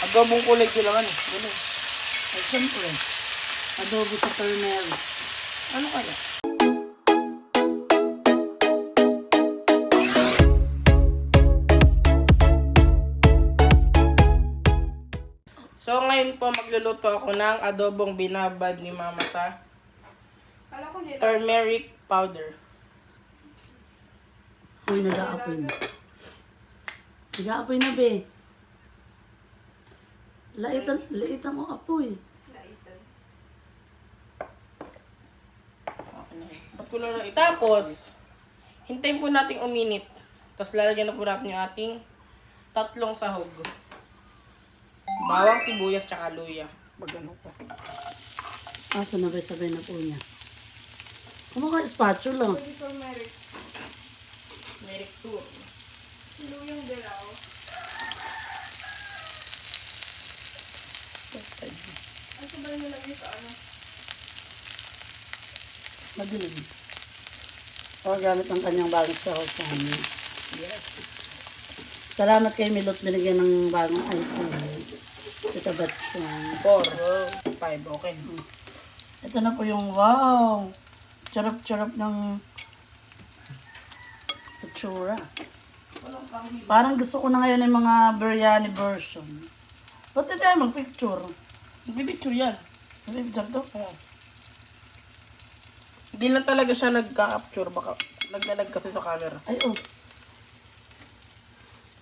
Adobong kulay kailangan. Ganun. Ay, siyempre. Adobo sa turmeric. Ano kaya? So, ngayon po magluluto ako ng adobong binabad ni Mama sa turmeric powder. Uy, nag-aapoy na. Nag-aapoy na, be. Laitan mo apoy. Ba't ko na tapos, hintayin po natin uminit. Tapos lalagyan na po natin yung ating 3 sahog. Bawang, sibuyas, tsaka luya. Bagano po. Sabay-sabay na po niya. Kumaka spatula. Turmeric 2. Luyang dilaw. Ano ba yung nilagay sa ano? Madilim. O, gamit ang kanyang bagong sahog sa amin. Yes. Salamat kay Milot, binigyan ng bagong iPhone. Ito bats 4. 5. Okay. Ito na po yung wow. Charap-charap ng itsura. Parang gusto ko na ngayon yung mga biryani version. Ba't hindi tayo mag-picture? Bibicture yan. Mag-picture to? Hindi lang talaga siya nagka-capture. Baka naglalag kasi sa camera. Ay, oh.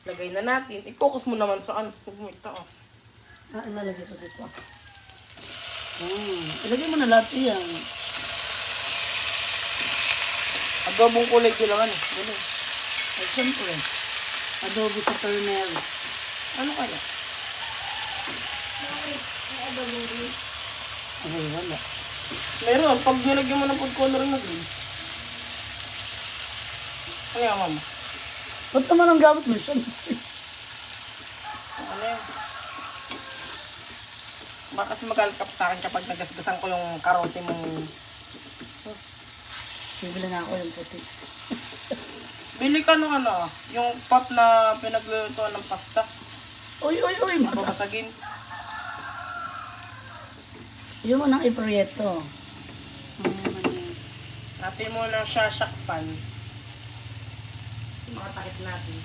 Lagay na natin. I-focus mo naman sa ano. Huwag mo itaas. Ilalagay ko dito. Ilagay mo na lahat yan. Adobong kulay kailangan. Ganun. Ay, siyempre. Adobo sa turmeric. Ano kaya? Ay, wala. Meron. Pag nilagyan mo ng food coloring na green. Ano yan, mama? Ba't naman ang gamit mo siya? Ano yan? Baka kasi magalit ka sa akin kapag nagasgasan ko yung karote mong... Bibili na ako yung puti. Bili ka nung ano, yung pot na pinaglulutuan ng pasta. Uy! Babasagin. Yung mo nang iprieto. Natin mo ng shashakpan. Makatakit natin.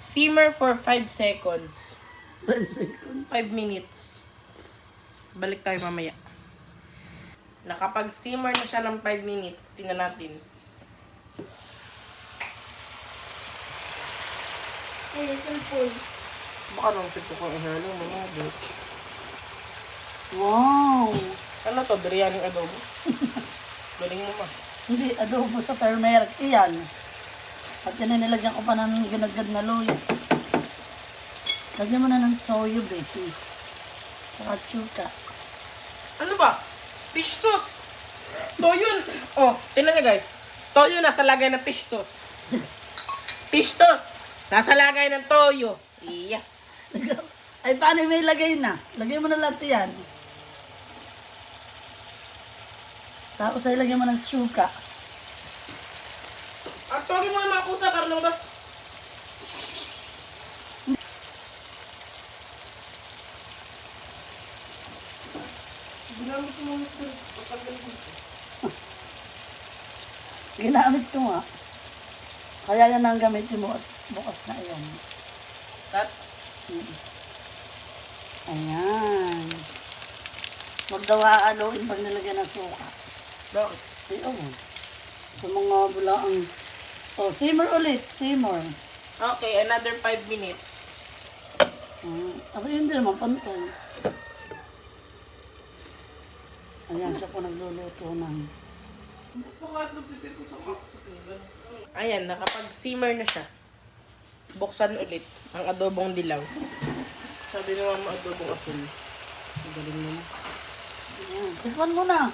Simmer for 5 seconds. 5 seconds. 5 minutes. Balik tayo mamaya. Nakapag-simmer na siya ng 5 minutes. Tingnan natin. Ay, cellphone. Baka nang sito ko ihalo mo na. Wow! Ano to? Biryani adobo? Galing mo ma. Hindi, adobo sa turmeric. Iyan. At yan nilagyan ko pa ng ginagad na luya. Lagyan mo na ng toyo, baby. Saka chuka. Ano ba? Fish sauce. Toyo. Oh, tingnan niyo guys. Toyo nasa lagay ng fish sauce. Fish sauce. Nasa lagay ng toyo. Iya. Ay, paano may lagay na? Lagay mo na lahat yan. Tapos ay lagyan mo ng chuka. At tawagin mo ang mga kusa para lumabas. Ginamit mo ito. Ginamit ko nga. Kaya yan ang gamitin mo at bukas na yan. That? Ayan. Huwag daw haaloin pag nilagyan ng suka. Bakit? Ay, oh. So, mga bulaang... Oh, simmer ulit. Simmer. Okay, another 5 minutes. Ako hindi naman pantay. Ayan, siya po nagluluto ng... Ayan, nakapag-simmer na siya. Buksan ulit ang adobong dilaw. Sabi naman mo adobong asul. Ang galing mo. Ayan, tikman mo na.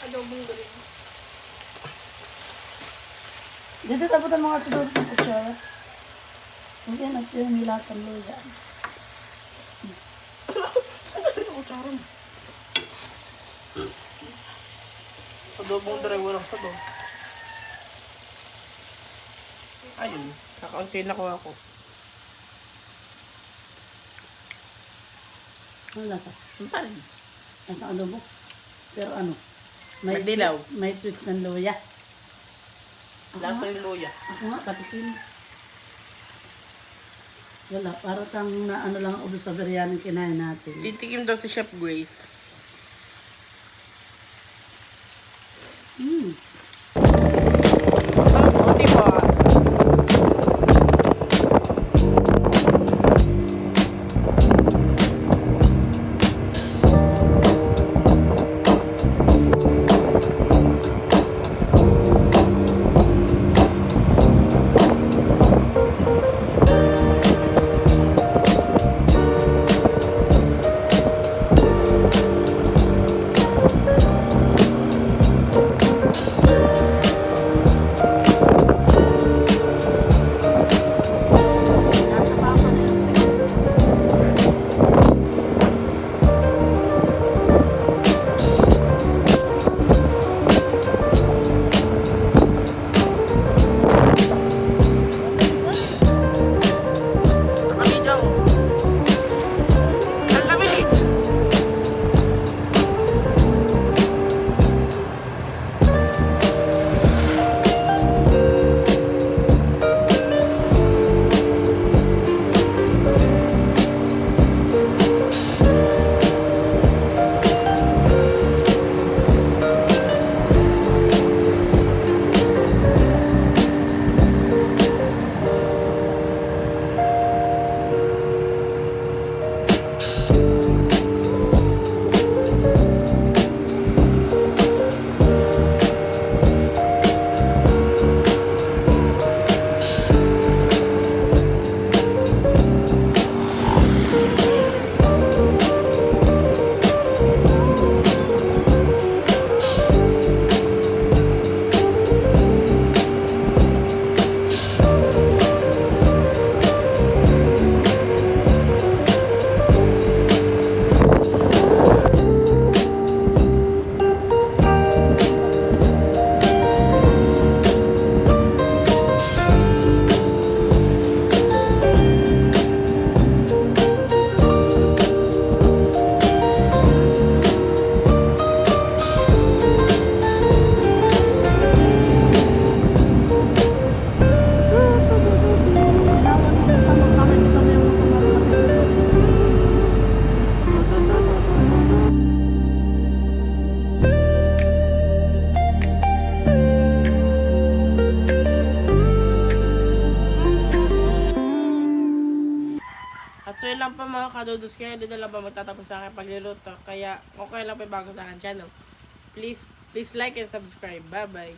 Adobong galing. Dito taputan mo nga siguro ng kutsara. Hindi, natin nilasan luya. Kutsara mo. Adobong dilaw walang sabaw. Ayun, kakaunti na kuha ko. Ano lasa? Ano pa rin? Lasa adobo. Pero ano? Madilaw. May twist ng luya. Lasa yung luya. Ako nga, patikim. Wala, para tang na ano lang ako doon sa biryani kinain natin. Titikim daw si Chef Grace. Mm. O, diba? Nasa papa na yun. Kami daw. Ang lamig! At so yun lang po mga kadudos, kaya hindi na lang ba magtatapos sa akin pagluluto. Kaya okay lang po yung bago sa akin channel. Please like and subscribe. Bye bye.